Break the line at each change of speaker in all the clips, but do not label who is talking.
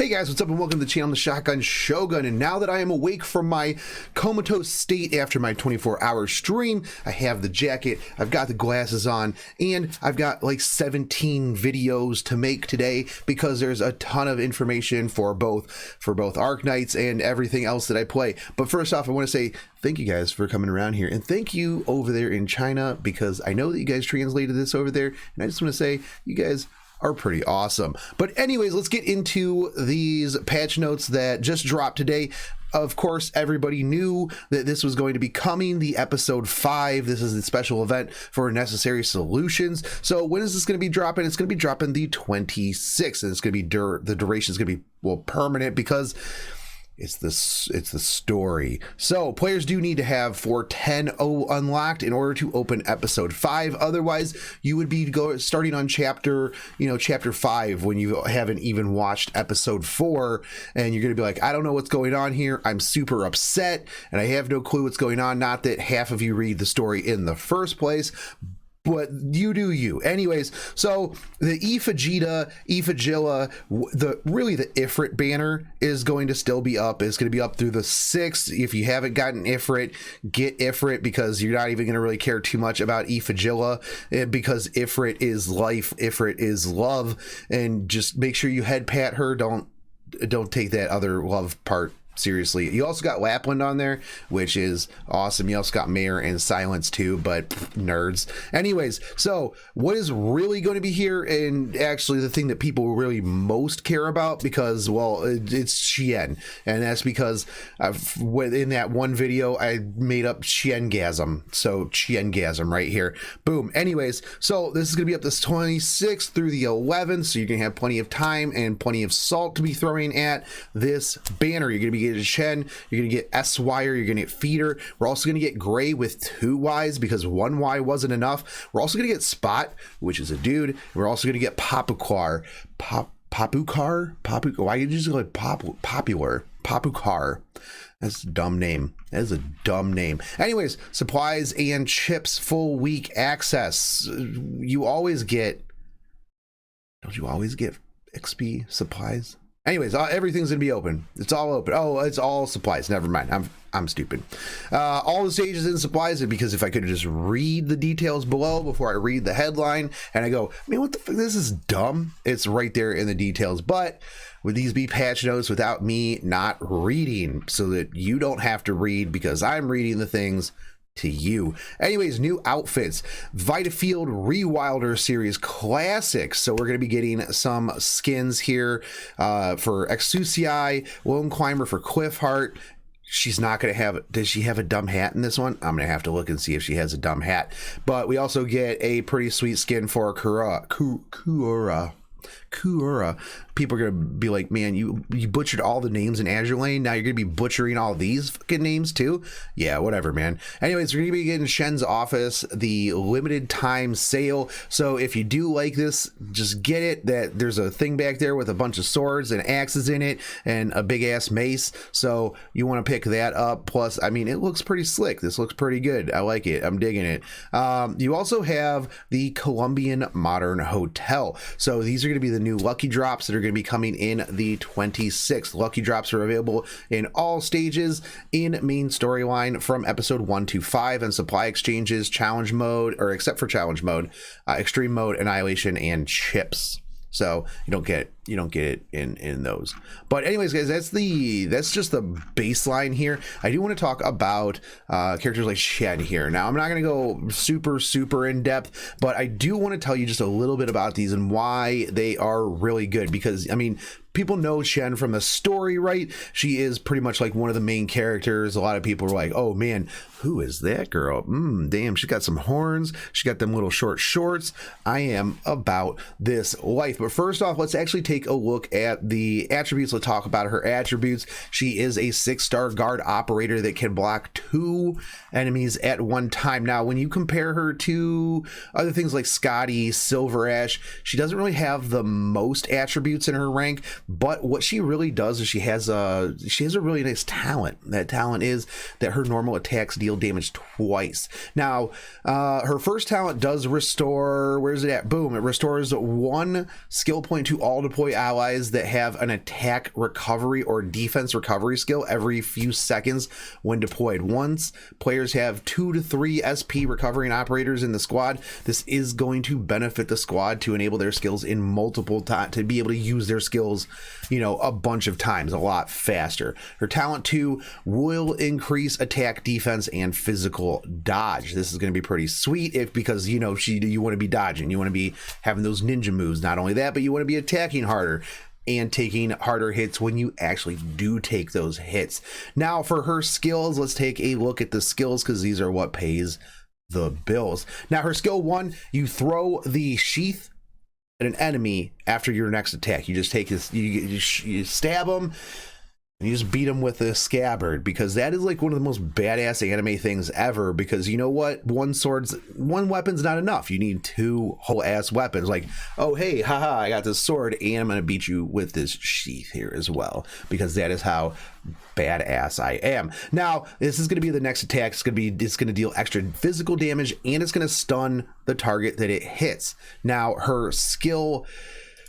Hey guys, what's up and welcome to the channel, the Shotgun Shogun. And now that I am awake from my comatose state after my 24-hour stream, I have the jacket, I've got the glasses on, and I've got like 17 videos to make today because there's a ton of information for both Arknights and everything else that I play. But first off, I want to say thank you guys for coming around here, and thank you over there in China, because I know that you guys translated this over there, and I just want to say you guys are pretty awesome. But anyways, let's get into these patch notes that just dropped today. Of course, everybody knew that this was going to be coming, the episode 5. This is the special event for Necessary Solutions. So when is this going to be dropping? It's going to be dropping the 26th, and it's going to be the duration is going to be, well, permanent, because it's the story. So players do need to have For A Chen-Gasm unlocked in order to open episode 5. Otherwise, you would be starting on chapter 5 when you haven't even watched episode 4, and you're gonna be like, I don't know what's going on here. I'm super upset, and I have no clue what's going on. Not that half of you read the story in the first place, but you do you. Anyways, so the Ifagilla, the Ifrit banner is going to still be up. It's going to be up through the 6th. If you haven't gotten Ifrit, get Ifrit, because you're not even going to really care too much about Ifagilla, because Ifrit is life, Ifrit is love, and just make sure you head pat her. Don't take that other love part seriously. You also got Lapland on there, which is awesome. You also got Mayor and Silence too, but nerds. Anyways, so what is really going to be here, and actually the thing that people really most care about, because, well, it's Xian, and that's because in that one video I made up Chen-Gasm. So Chen-Gasm right here. Boom. Anyways, so this is going to be up this 26th through the 11th, so you're going to have plenty of time and plenty of salt to be throwing at this banner. You're going to be getting Shen, you're going to get Swire, you're going to get Feeder. We're also going to get Greyy with 2 Ys because 1 Y wasn't enough. We're also going to get Spot, which is a dude. We're also going to get Popukar. Popukar? Why did you just go like popular? Popukar. That's a dumb name. That is a dumb name. Anyways, supplies and chips, full week access. You always get... Don't you always get XP supplies? Anyways, everything's gonna be open. It's all open. Oh, it's all supplies. Never mind. I'm stupid. All the stages and supplies, because if I could just read the details below before I read the headline, and I go, man, what the fuck? This is dumb. It's right there in the details. But would these be patch notes without me not reading, so that you don't have to read, because I'm reading the things to you. Anyways, new outfits. Vitafield Rewilder series classics. So we're going to be getting some skins here for Exucii, Lone Climber for Cliffheart. She's not going to have, does she have a dumb hat in this one? I'm going to have to look and see if she has a dumb hat. But we also get a pretty sweet skin for Kuura. People are gonna be like, man, you butchered all the names in Azure Lane, now you're gonna be butchering all these fucking names too? Yeah, whatever, man. Anyways, we're gonna be getting Shen's Office, the limited time sale. So if you do like this, just get it. That there's a thing back there with a bunch of swords and axes in it and a big ass mace, so you want to pick that up. Plus, I mean, it looks pretty slick. This looks pretty good. I like it. I'm digging it. You also have the Colombian Modern Hotel. So these are going to be the new lucky drops that are going to be coming in the 26th. Lucky drops are available in all stages in main storyline from episode 1 to 5, and supply exchanges, challenge mode, or except for challenge mode, extreme mode, annihilation, and chips. So you don't get it in those. But anyways, guys, that's just the baseline here. I do want to talk about characters like Shen here. Now, I'm not going to go super in depth, but I do want to tell you just a little bit about these and why they are really good, because I mean, people know Shen from the story, right? She is pretty much like one of the main characters. A lot of people are like, oh man, who is that girl? Damn, she got some horns. She got them little short shorts. I am about this life. But first off, let's actually take a look at the attributes. Let's talk about her attributes. She is a 6-star guard operator that can block 2 enemies at one time. Now, when you compare her to other things like Scotty, Silver Ash, she doesn't really have the most attributes in her rank. But what she really does is she has a really nice talent. That talent is that her normal attacks deal damage twice. Now, her first talent does restore, where's it at? Boom, it restores 1 skill point to all deploy allies that have an attack recovery or defense recovery skill every few seconds when deployed. Once players have 2 to 3 SP recovering operators in the squad, this is going to benefit the squad to enable their skills in multiple times, to be able to use their skills, you know, a bunch of times, a lot faster. Her talent 2 will increase attack, defense, and physical dodge. This is going to be pretty sweet because, you know, you want to be dodging, you want to be having those ninja moves. Not only that, but you want to be attacking harder and taking harder hits when you actually do take those hits. Now for her skills, let's take a look at the skills, because these are what pays the bills. Now her skill 1, you throw the sheath at an enemy after your next attack. You just take this, you stab them, and you just beat them with a scabbard, because that is like one of the most badass anime things ever. Because you know what, one weapon's not enough. You need 2 whole ass weapons. Like, oh hey, haha, I got this sword and I'm gonna beat you with this sheath here as well, because that is how badass I am. Now this is going to be the next attack. It's going to deal extra physical damage, and it's going to stun the target that it hits. Now her skill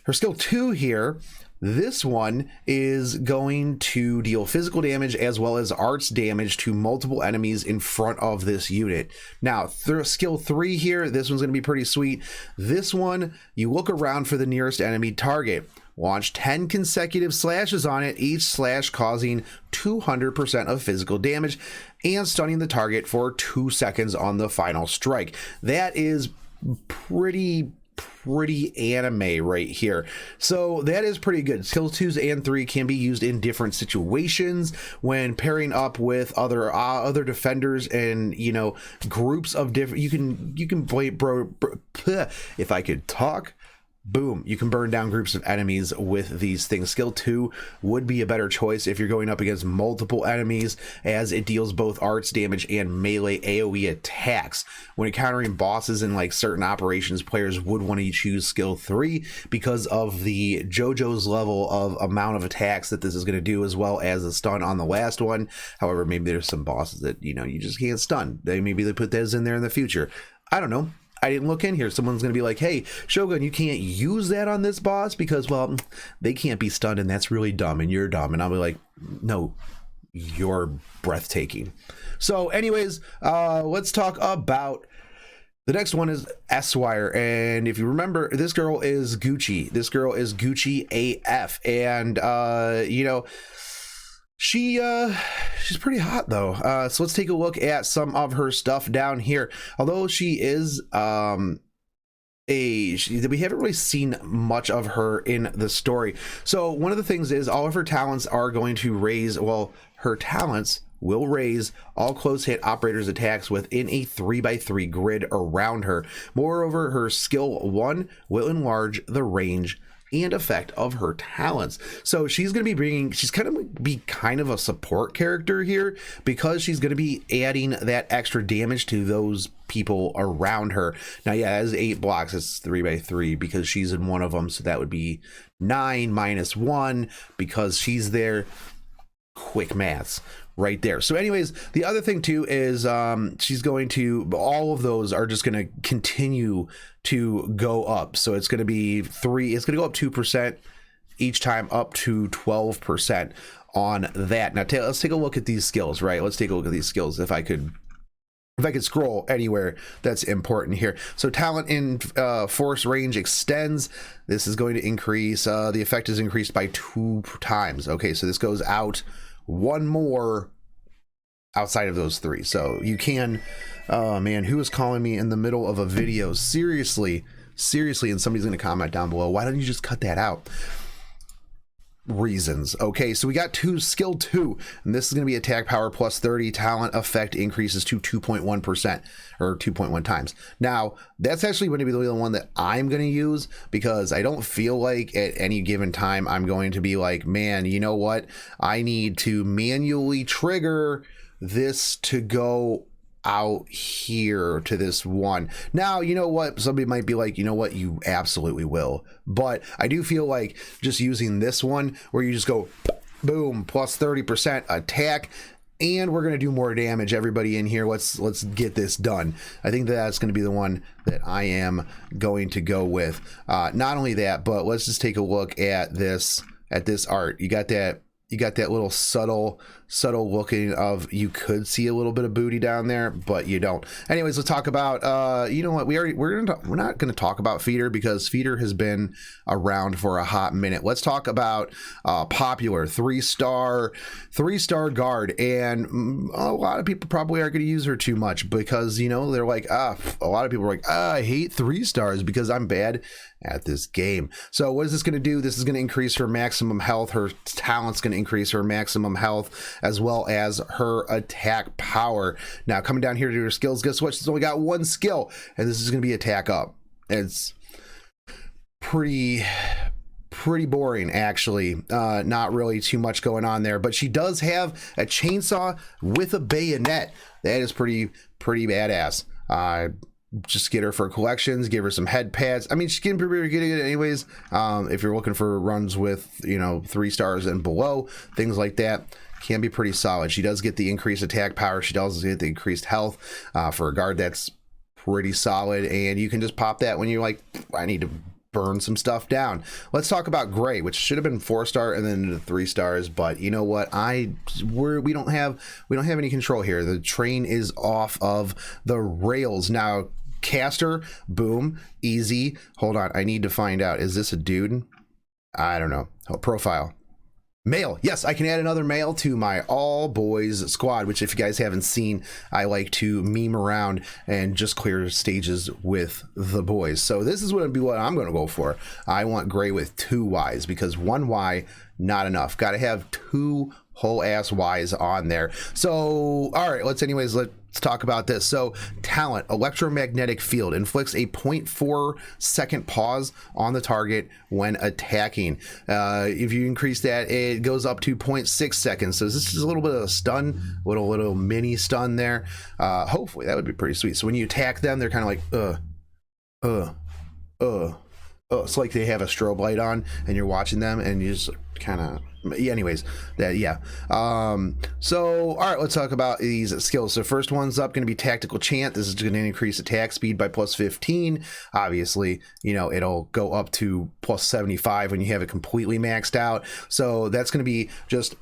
2 here, this one is going to deal physical damage as well as arts damage to multiple enemies in front of this unit. Now skill 3 here, this one's going to be pretty sweet. This one, you look around for the nearest enemy target, launch 10 consecutive slashes on it, each slash causing 200% of physical damage and stunning the target for 2 seconds on the final strike. That is pretty anime right here. So that is pretty good. Skills 2 and 3 can be used in different situations when pairing up with other defenders, and you know, groups of different, you can play if I could talk. Boom, you can burn down groups of enemies with these things. Skill 2 would be a better choice if you're going up against multiple enemies, as it deals both arts damage and melee AoE attacks. When encountering bosses in like certain operations, players would want to choose skill 3 because of the JoJo's level of amount of attacks that this is going to do, as well as the stun on the last one. However, maybe there's some bosses that, you know, you just can't stun. Maybe they put those in there in the future. I don't know. I didn't look in here. Someone's going to be like, hey, Shogun, you can't use that on this boss because, well, they can't be stunned and that's really dumb and you're dumb. And I'll be like, no, you're breathtaking. So anyways, let's talk about the next one is Swire. And if you remember, this girl is Gucci. This girl is Gucci AF. And, you know, she's pretty hot though. So let's take a look at some of her stuff down here. Although she is we haven't really seen much of her in the story. So one of the things is all of her talents are going to raise, well, her talents will raise all close hit operators attacks within a 3x3 grid around her. Moreover, her skill 1 will enlarge the range and effect of her talents. So she's going to be she's kind of a support character here, because she's going to be adding that extra damage to those people around her. Now, yeah, as 8 blocks, it's 3x3 because she's in one of them. So that would be 9 minus 1 because she's there. Quick maths right there. So anyways, the other thing too is she's going to, all of those are just going to continue to go up. So it's going to be it's going to go up 2% each time, up to 12% on that. Now let's take a look at these skills, right? Let's take a look at these skills. If I could scroll anywhere that's important here. So talent in force range extends. This is going to increase, the effect is increased by 2 times. Okay, so this goes out 1 more outside of those 3. So you can, oh man, who is calling me in the middle of a video? Seriously, and somebody's going to comment down below, why don't you just cut that out? Reasons. Okay, so we got skill 2, and this is going to be attack power plus 30. Talent effect increases to 2.1% or 2.1 times. Now that's actually going to be the one that I'm going to use, because I don't feel like at any given time I'm going to be like, man, you know what, I need to manually trigger this to go out here to this one. Now, you know what? Somebody might be like, you know what? You absolutely will. But I do feel like just using this one where you just go boom, plus 30% attack, and we're going to do more damage. Everybody in here, let's get this done. I think that's going to be the one that I am going to go with. Not only that, but let's just take a look at this art. You got that little subtle looking of, you could see a little bit of booty down there, but you don't. Anyways, let's talk about you know what, we're not going to talk about Feeder because Feeder has been around for a hot minute. Let's talk about popular 3-star guard, and a lot of people probably aren't going to use her too much because, you know, they're like, a lot of people are like, I hate 3 stars because I'm bad at this game. So what is this going to do? This is going to increase her maximum health. Her talent's going to increase her maximum health as well as her attack power. Now coming down here to her skills, guess what? She's only got 1 skill, and this is going to be attack up. It's pretty boring, actually. Not really too much going on there, but she does have a chainsaw with a bayonet. That is pretty badass. Just get her for collections, give her some head pads. I mean, she can be really good at it anyways. If you're looking for runs with, you know, 3 stars and below, things like that, can be pretty solid. She does get the increased attack power. She does get the increased health. For a guard, that's pretty solid, and you can just pop that when you're like, I need to burn some stuff down. Let's talk about Greyy, which should have been 4-star and then 3 stars, but you know what, we don't have any control here. The train is off of the rails now. Caster, boom, easy. Hold on, I need to find out, is this a dude? I don't know. Profile, male. Yes, I can add another male to my all boys squad, which if you guys haven't seen, I like to meme around and just clear stages with the boys. So this is what I'm going to go for. I want Greyy with 2 Ys because 1 Y not enough. Got to have 2 whole ass Ys on there. So all right, let's talk about this. So talent, electromagnetic field, inflicts a 0.4 second pause on the target when attacking. If you increase that, it goes up to 0.6 seconds. So this is a little bit of a stun, little mini stun there. Hopefully that would be pretty sweet. So when you attack them, they're kind of like it's like they have a strobe light on and you're watching them and you just kind of, anyways, that, yeah. So all right, let's talk about these skills. So first one's up, going to be tactical chant. This is going to increase attack speed by plus 15. Obviously, you know, it'll go up to plus 75 when you have it completely maxed out. So that's going to be just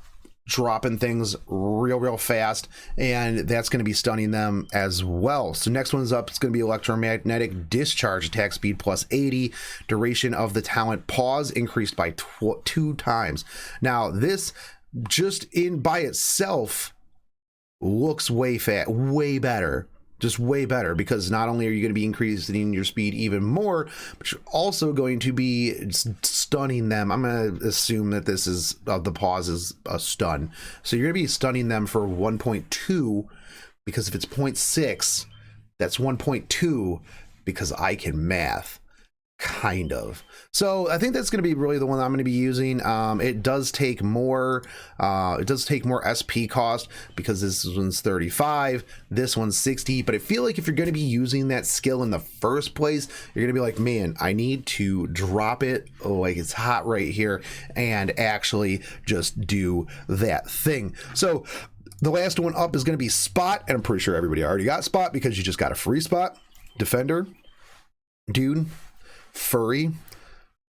dropping things real fast, and that's going to be stunning them as well. So next one's up, it's going to be electromagnetic discharge, attack speed plus 80, duration of the talent pause increased by 2 times. Now this just in by itself looks way better, just way better, because not only are you going to be increasing your speed even more, but you're also going to be stunning them. I'm going to assume that this is the pause is a stun, so you're going to be stunning them for 1.2, because if it's 0.6, that's 1.2, because I can math. Kind of. So I think that's going to be really the one I'm going to be using. It does take more SP cost, because this one's 35, this one's 60, but I feel like if you're going to be using that skill in the first place, you're going to be like, man, I need to drop it like it's hot right here and actually just do that thing. So the last one up is going to be Spot, and I'm pretty sure everybody already got Spot because you just got a free Spot. Defender, dude, furry,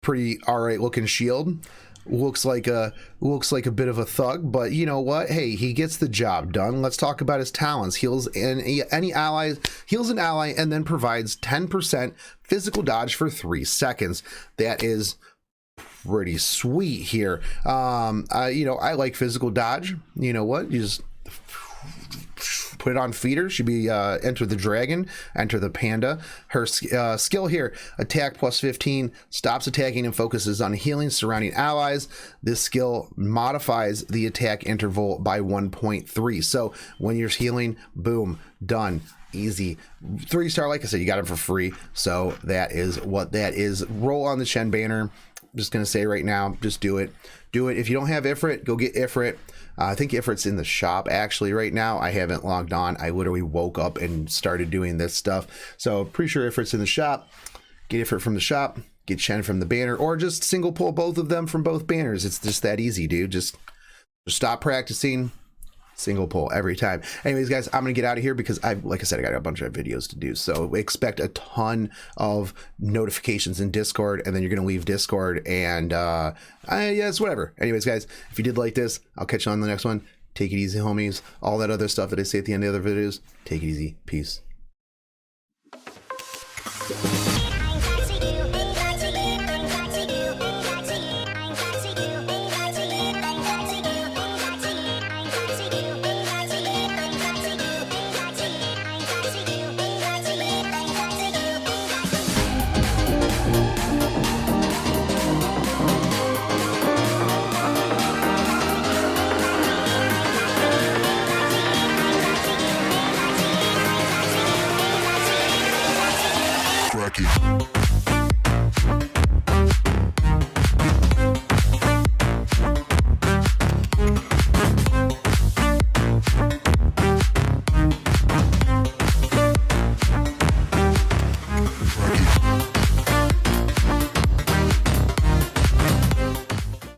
pretty all right looking shield, looks like a bit of a thug, but you know what, hey, he gets the job done. Let's talk about his talents. Heals an ally, and then provides 10% physical dodge for 3 seconds. That is pretty sweet here. You know, I like physical dodge. You know what, you just put it on Feeder. Should be enter the dragon, enter the panda. Her skill here, attack plus 15, stops attacking and focuses on healing surrounding allies. This skill modifies the attack interval by 1.3. So when you're healing, boom, done, easy. 3-star, like I said, you got it for free. So that is what that is. Roll on the Chen banner. just going to say right now, just do it. Do it. If you don't have Ifrit, go get Ifrit. I think Ifrit's in the shop actually right now. I haven't logged on. I literally woke up and started doing this stuff. So pretty sure Ifrit's in the shop. Get Ifrit from the shop. Get Chen from the banner, or just single pull both of them from both banners. It's just that easy, dude. Just stop practicing. Single pull every time. Anyways, guys, I'm gonna get out of here because like I said, I got a bunch of videos to do. So expect a ton of notifications in Discord, and then you're gonna leave Discord, and yeah, it's whatever. Anyways, guys, if you did like this, I'll catch you on the next one. Take it easy, homies. All that other stuff that I say at the end of the other videos. Take it easy. Peace. Cracky.